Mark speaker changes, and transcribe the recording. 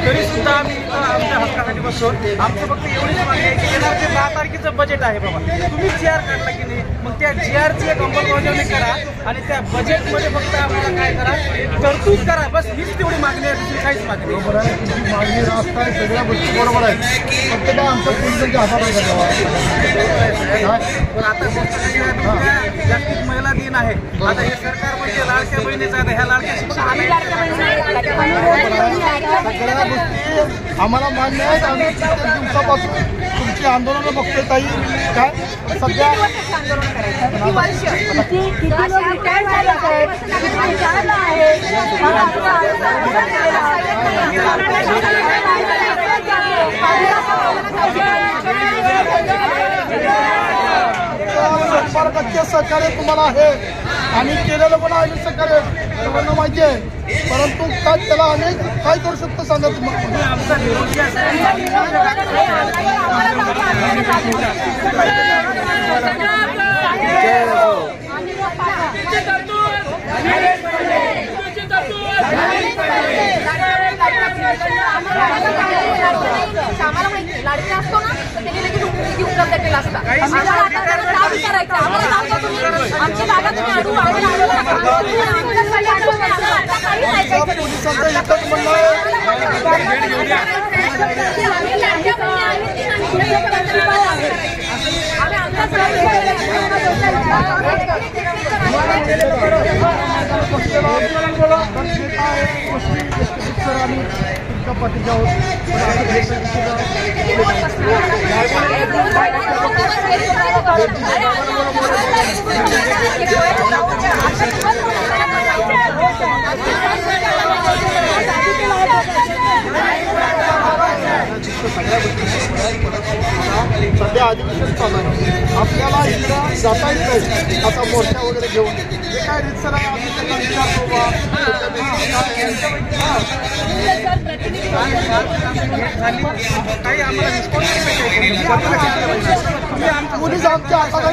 Speaker 1: तरी सुद्धा आम्ही आमच्या हक्कासाठी बसतो। आमचं फक्त एवढीच मागणी आहे की येणार जे 10 तारखेचं बजेट आहे बाबा, तुम्ही GR काढला की नाही, मग त्या GRची एक अंमलबजावणी करा आणि त्या बजेटमध्ये फक्त आम्हाला काय करा, तरतूद करा, बस हीच तेवढी मागणी आहे, दुसरी काहीच मागणी नाही।
Speaker 2: बरोबर आहे, मागणी रास्ता आहे, सगळ्या गोष्टी बरोबर आहेत, फक्त काय आमच्या पोलिसांच्या हातात आहे का?
Speaker 1: पण आता जागतिक महिला दिन आहे, आता हे सरकार म्हणजे लाडक्या बहिणीचं आहे, ह्या लाडक्या शिक्षण
Speaker 2: सगळ्या गोष्टी आम्हाला मान्य आहेत। आम्ही दिवसापासून तुमची आंदोलनं बघतोय ताई, काय सध्या सहकार्य तुम्हाला आहे, आम्ही केलेलं पण आम्ही सहकार्य सर्वांना माहिती आहे, परंतु काय त्याला आम्ही काय करू शकतो सांगा तुम्हाला।
Speaker 3: आम्हाला माहिती लाडके असतो ना, त्याने लगेच निधी उपलब्ध केला असता। आमच्या भागात
Speaker 2: सध्या अधिवेशन चालू आहे, आपल्याला इकडं जाता येत नाही, आता मोर्चा वगैरे घेऊन हे काय रितसर आहे, आम्ही त्यांना विचारतो
Speaker 1: काही आम्हाला रिस्पॉन्स
Speaker 2: पोलीस आमच्या हातात